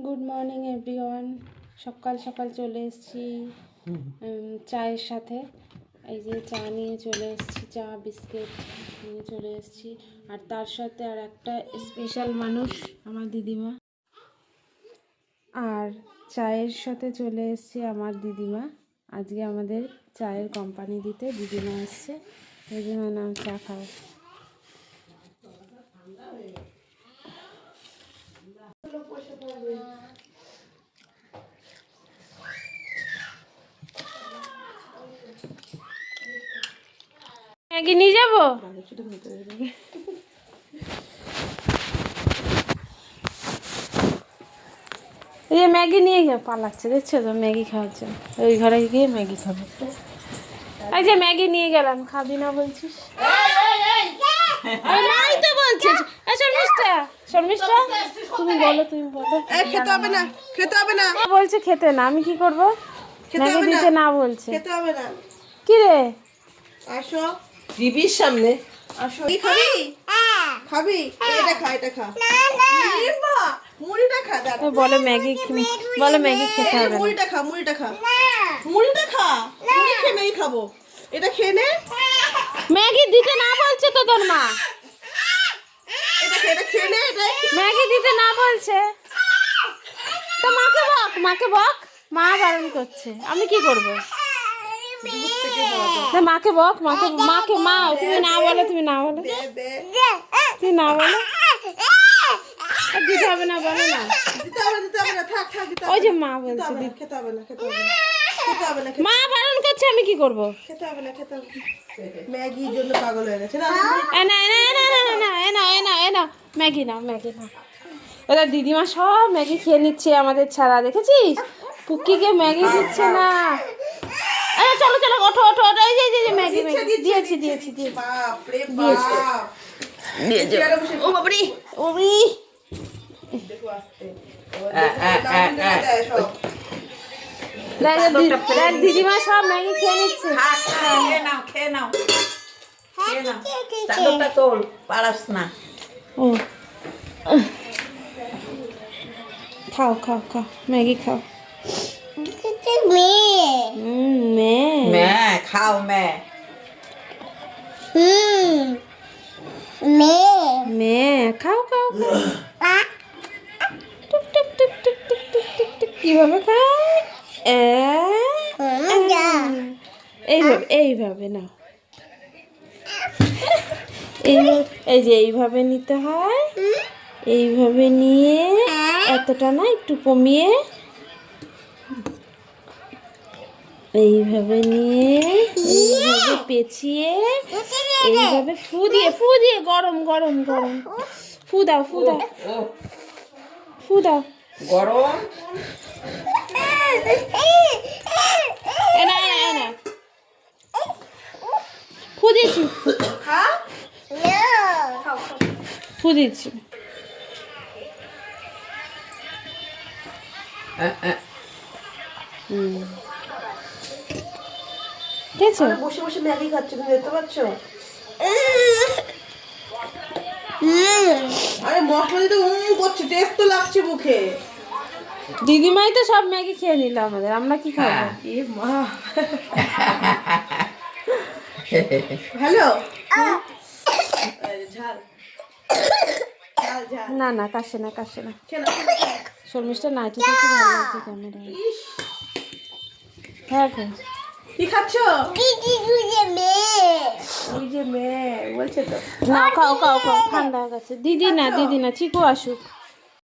Good morning everyone. সকাল সকাল চলে এসেছি চায়ের সাথে। এই যে চা নিয়ে চলে এসেছি, চা বিস্কিট নিয়ে চলে এসেছি। আর তার সাথে আর একটা স্পেশাল মানুষ আমার দিদিমা। আর চায়ের সাথে চলে এসেছি আমার দিদিমা। আজকে আমাদের চায়ের কোম্পানি দিতে দিদিমা এসছে। দিদিমা নাম চা খাও। ম্যাগি নিয়ে যাবো। এই যে ম্যাগি নিয়ে গিয়ে পালাচ্ছে, দেখছো তো? ম্যাগি খাওয়াচ্ছে, ওই ঘরে গিয়ে ম্যাগি খাবে। এই যে ম্যাগি নিয়ে গেলাম, খাবি না বলছিস? নাই তো বলছিস। শর্মিষ্ঠা, শর্মিষ্ঠা তুমি বলো, তুমি বলো। খেতে হবে না, খেতে হবে না বলছে খেতে না, আমি কি করবো? ম্যাগি দিতে না বলছে। খেতে হবে না। কি রে? আসো টিভির সামনে আসো। কি খাবি? খাবি? এটা খা, এটা খা। মা মুড়িটা খা। ও বলে ম্যাগি, বলে ম্যাগি খেতে হবে না। মুড়িটা খা, মুড়িটা খা, মুড়িটা খা। মুড়ি খেয়ে ম্যাগি খাবো। এটা খেয়ে নে। ম্যাগি দিতে না বলছে তো তোর মা। এটা খেয়ে নে। এটা ম্যাগি দিতে না বলছে তো মাকে বক, মাকে বক। মা বারণ করছে, আমি কি করবো? মাকে বক, মাকে মাকে মা তুমি না বলো, তুমি না বলো, তুমি না বলো। দিতে হবে না, বলো না। দিতে হবে না, দিতে হবে না। থাক থাক, দিতে হবে। ওই যে মা বলছে খেতে হবে না, খেতে হবে না, খেতে হবে না। মা বারণ করছে, আমি কি করবো? খেতে হবে না, খেতে হবে না। ম্যাগির জন্য পাগল হয়ে গেছে না। ম্যাগি নাও, ম্যাগি নাও। এরা দিদিমা সব ম্যাগি খেয়ে নিচ্ছে আমাদের ছাড়া, দেখেছিস? পুকিকে ম্যাগি দিচ্ছে না। চলো চলো, ওঠো ওঠো ওঠো। এই যে ম্যাগি দিয়েছি দিয়েছি দিয়েছি। বাপ রে বাপ, দিয়েছি। ও বাবরি, ও বাবরি। দেখো আসতে। দিদিমা সব ম্যাগি খেয়ে নিচ্ছে। খেয়ে নাও, খেয়ে নাও, খেয়ে নাও। চাদরটা তোল, পারাস না। ও খাও খাও খাও, ম্যাগি খাও। मैं खाओ मैं मैं খাও খাও। টুক টুক টুক টুক টুক টুক টুক টুক। কিভাবে খায়? এইভাবে, এইভাবে না, এই যে এইভাবে নিতে হয়। এইভাবে নিয়ে এতটা না, একটু কমিয়ে এইভাবে নিয়ে এইভাবে পেঁচিয়ে এইভাবে ফু দিয়ে গরম গরম গরম ফু দাও, ফু দাও, ফু দাও গরম। না ফু দিয়েছি, ফু দিচ্ছি। ঠিক আছে। বসে বসে ম্যাগি খাচ্ছে, তুমি দেখতে পাচ্ছ? আরে মশলা দিতে করছে, টেস্ট তো লাগছে মুখে। দিদিমাই তো সব ম্যাগি খেয়ে নিল আমাদের, আমরা কি খাবো? এ মা, হ্যালো। ঝাল ঝাল ঝাল। না না, কাশে না, কাশে না। শর্মিষ্ঠা নাইটিটা খুব ভালো লাগছে ক্যামেরায়। হ্যাঁ হ্যাঁ। কি খাচ্ছ? ওই যে মেয়ে বলছে তো। না খাও খাও খাও, ঠান্ডা হয়ে গেছে। দিদি না, দিদি না, চিকু আসুক।